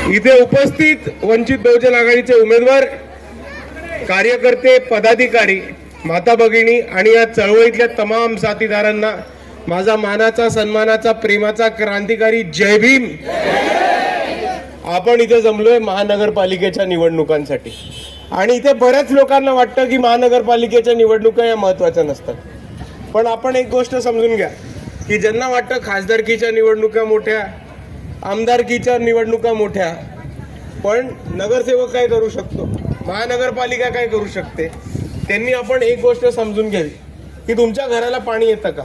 इथे उपस्थित वंचित बहुजन आघाडीचे उमेदवार, कार्यकर्ते, पदाधिकारी, माता भगिनी आणि या चळवळीतल्या तमाम साथीदारांना माझा मानाचा, सन्मानाचा, प्रेमाचा क्रांतिकारी जय भीम। आपण इथे जमलोय महानगरपालिकेच्या निवडणुकांसाठी आणि इथे बऱ्याच लोकांना वाटतं की महानगरपालिकेच्या निवडणुका या महत्त्वाच्या नसतात, पण आपण एक गोष्ट समजून घ्या की ज्यांना वाटतं खासदारकीच्या निवडणुका मोठ्या, आमदारकीच्या निवडणुका मोठ्या, पण नगरसेवक काय करू शकतो, महानगरपालिका काय करू शकते, त्यांनी आपण एक गोष्ट समजून घ्यावी की तुमच्या घराला पाणी येतं का,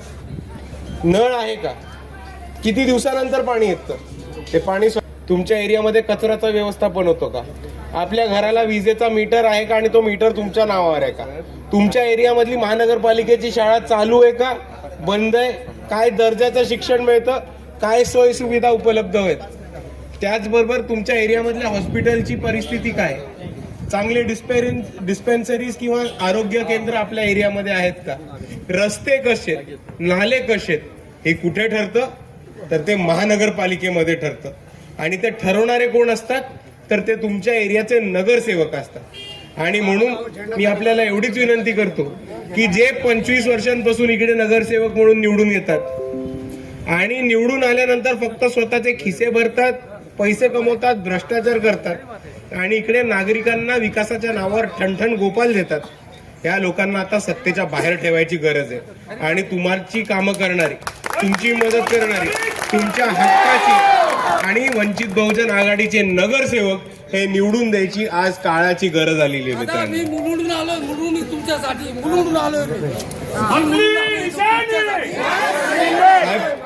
नळ आहे का, किती दिवसानंतर पाणी येतं, ते पाणी तुमच्या एरियामध्ये कचऱ्याचा व्यवस्थापन होतो का, आपल्या घराला विजेचा मीटर आहे का आणि तो मीटर तुमच्या नावावर आहे का, तुमच्या एरियामधली महानगरपालिकेची शाळा चालू आहे का, बंद आहे, काय दर्जाचं शिक्षण मिळतं, काय सोयी सुविधा उपलब्ध आहेत, त्याचबरोबर तुमच्या एरियामधल्या हॉस्पिटलची परिस्थिती काय, चांगले डिस्पेन्सरीज किंवा आरोग्य केंद्र आपल्या एरियामध्ये आहेत का, रस्ते कसे, नाले कसे, हे कुठे ठरतं तर ते महानगरपालिकेमध्ये ठरतं आणि ते ठरवणारे कोण असतात तर ते तुमच्या एरियाचे नगरसेवक असतात। आणि म्हणून मी आपल्याला एवढीच विनंती करतो की जे 25 वर्षांपासून इकडे नगरसेवक म्हणून निवडून येतात आणि निवडून आल्यानंतर फक्त स्वतःचे खिसे भरतात, पैसे कमवतात, भ्रष्टाचार करतात आणि इकडे नागरिकांना विकासाच्या नावावर ठणठण गोपाल देतात, या लोकांना आता सत्तेच्या बाहेर ठेवायची गरज आहे आणि तुम्हाची कामं करणारी, तुमची मदत करणारी, तुमच्या हक्काची आणि वंचित बहुजन आघाडीचे नगरसेवक हे निवडून द्यायची आज काळाची गरज आलेली आहे मित्रांनो।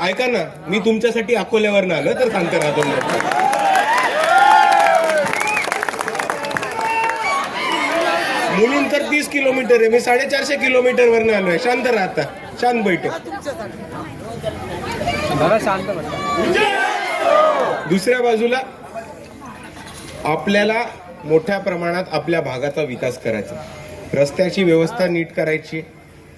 ऐका ना, मी तुमच्यासाठी अकोल्यावर आलो तर सांगते राहतो, म्हणून तर 30 किलोमीटर आहे, मी 450 किलोमीटर वरनं आलोय। शांत राहता, शांत बैठक, दुसऱ्या बाजूला आपल्याला मोठ्या प्रमाणात आपल्या भागाचा विकास करायचा, रस्त्याची व्यवस्था नीट करायची,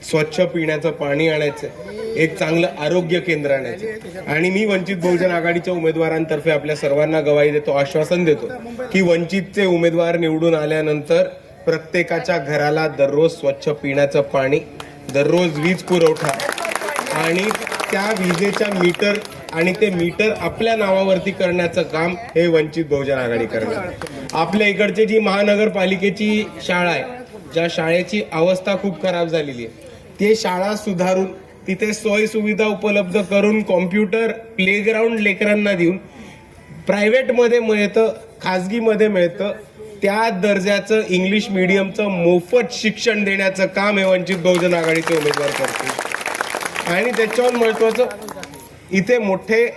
स्वच्छ पिण्याचं पाणी आणायचं, एक चांगलं आरोग्य केंद्र आणायचं आणि मी वंचित बहुजन आघाडीच्या उमेदवारांतर्फे आपल्या सर्वांना गवाही देतो, आश्वासन देतो की वंचितचे उमेदवार निवडून आल्यानंतर प्रत्येकाच्या घराला दररोज स्वच्छ पिण्याचं पाणी, दररोज वीज पुरवठा आणि त्या विजेच्या मीटर आणि ते मीटर आपल्या नावावरती करण्याचं काम हे वंचित बहुजन आघाडी करणार। आपल्या इकडची जी महानगरपालिकेची शाळा आहे, ज्या शाळेची अवस्था खूप खराब झालेली आहे, ते शाळा सुधारून तिथे सोयी सुविधा उपलब्ध करून कॉम्प्युटर प्लेग्राऊंड लेकरांना देऊन, प्रायव्हेटमध्ये मिळतं, खाजगीमध्ये मिळतं, त्या दर्जाचं इंग्लिश मीडियमचं मोफत शिक्षण देण्याचं काम हे वंचित बहुजन आघाडीचे उमेदवार करतील आणि त्याच्यावर महत्वाचं, इथे मोठे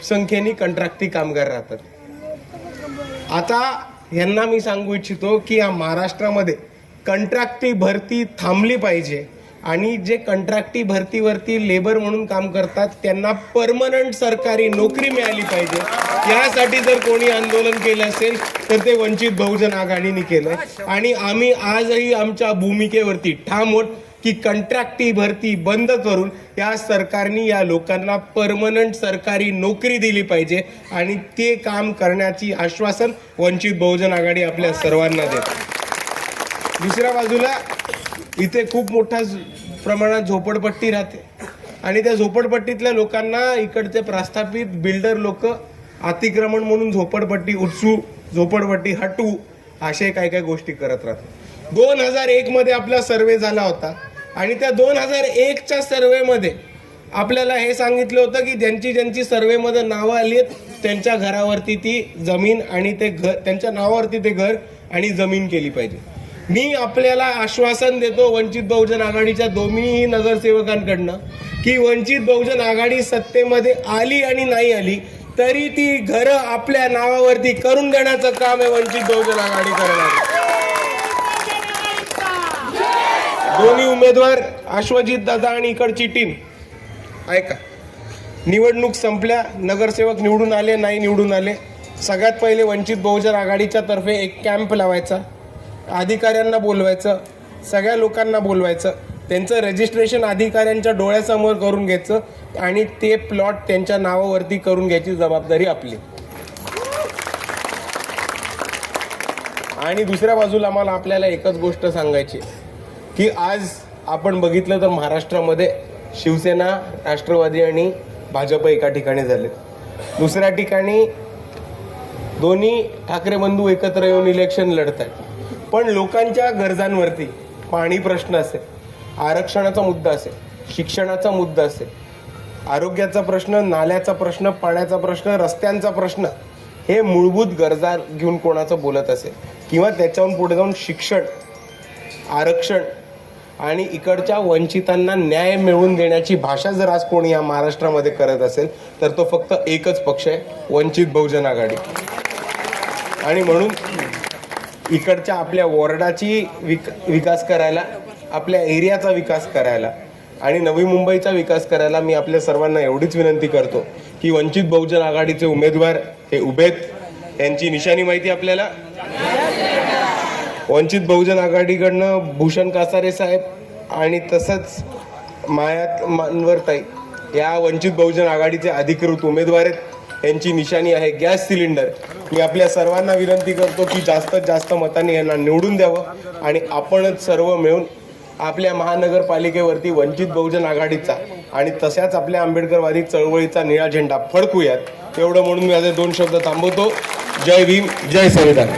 संख्येने कंत्राटी कामगार राहतात। आता यांना मी सांगू इच्छितो की या महाराष्ट्रामध्ये कंत्राटी भरती थांबली पाहिजे आणि जे कंत्राटी भरतीवरती लेबर म्हणून काम करतात त्यांना परमनंट सरकारी नोकरी मिळाली पाहिजे। यासाठी जर कोणी आंदोलन केलं असेल तर ते वंचित बहुजन आघाडीने केलंय आणि आम्ही आजही आमच्या भूमिकेवरती ठाम आहोत की कंत्राटी भरती बंद करून या सरकारने या लोकांना परमनंट सरकारी नोकरी दिली पाहिजे आणि ते काम करण्याची आश्वासन वंचित बहुजन आघाडी आपल्या सर्वांना देते। दुसऱ्या बाजूला इथे खूप मोठ्या प्रमाणात झोपडपट्टी राहते आणि त्या झोपडपट्टीतल्या लोकांना इकडचे प्रस्थापित बिल्डर लोक अतिक्रमण म्हणून झोपडपट्टी उचलू, झोपडपट्टी हटवू, असे काय काय गोष्टी करत राहतात। 2001 मध्ये आपला सर्वे झाला होता आणि त्या 2001च्या सर्वेमध्ये आपल्याला हे सांगितलं होतं की ज्यांची सर्वेमध्ये नावं आली आहेत त्यांच्या घरावरती ती जमीन आणि ते घर, त्यांच्या नावावरती ते घर आणि जमीन केली पाहिजे। मी आपल्याला आश्वासन देतो वंचित बहुजन आघाडीच्या दोन्ही नगरसेवकांकडनं की वंचित बहुजन आघाडी सत्तेमध्ये आली आणि नाही आली तरी ती घरं आपल्या नावावरती करून देण्याचं काम आहे वंचित बहुजन आघाडी करणार। दोन्ही उमेदवार अश्वजित दादा आणि इकडची टीम, ऐका, निवडणूक संपल्या, नगरसेवक निवडून आले नाही निवडून आले, सगळ्यात पहिले वंचित बहुजन आघाडीच्या तर्फे एक कॅम्प लावायचा, अधिकाऱ्यांना बोलवायचं, सगळ्या लोकांना बोलवायचं, त्यांचं रजिस्ट्रेशन अधिकाऱ्यांच्या डोळ्यासमोर करून घ्यायचं आणि ते प्लॉट त्यांच्या नावावरती करून घ्यायची जबाबदारी आपली। आणि दुसऱ्या बाजूला आम्हाला आपल्याला एकच गोष्ट सांगायची की आज आपण बघितलं तर महाराष्ट्रामध्ये शिवसेना, राष्ट्रवादी आणि भाजप एका ठिकाणी झाले, दुसऱ्या ठिकाणी दोन्ही ठाकरे बंधू एकत्र येऊन इलेक्शन लढत आहेत. पण लोकांच्या गरजांवरती पाणी प्रश्न असेल, आरक्षणाचा मुद्दा असेल, शिक्षणाचा मुद्दा असेल, आरोग्याचा प्रश्न, नाल्याचा प्रश्न, पाण्याचा प्रश्न, रस्त्यांचा प्रश्न, हे मूलभूत गरजा घेऊन कोणाचं बोलत असेल किंवा त्याच्याहून पुढे जाऊन शिक्षण, आरक्षण आणि इकडच्या वंचितांना न्याय मिळवून देण्याची भाषा जर आज कोणी या महाराष्ट्रामध्ये करत असेल तर तो फक्त एकच पक्ष आहे, वंचित बहुजन आघाडी. आणि म्हणून इकडच्या आपल्या वॉर्डाची विकास करायला, आपल्या एरियाचा विकास करायला आणि नवी मुंबईचा विकास करायला मी आपल्या सर्वांना एवढीच विनंती करतो की वंचित बहुजन आघाडीचे उमेदवार हे उभेत. यांची निशाणी माहिती आपल्याला, वंचित बहुजन आघाडीकडनं भूषण कासारे साहेब आणि तसंच माया मानवरताई या वंचित बहुजन आघाडीचे अधिकृत उमेदवार आहेत. यांची निशाणी आहे गॅस सिलेंडर. मी आपल्या सर्वांना विनंती करतो की जास्तीत जास्त मतांनी यांना निवडून द्यावं आणि आपणच सर्व मिळून आपल्या महानगरपालिकेवरती वंचित बहुजन आघाडीचा आणि तशाच आपल्या आंबेडकरवादी चळवळीचा निळा झेंडा फडकूयात. एवढं म्हणून मी माझे 2 शब्द थांबवतो. जय भीम, जय संविधान.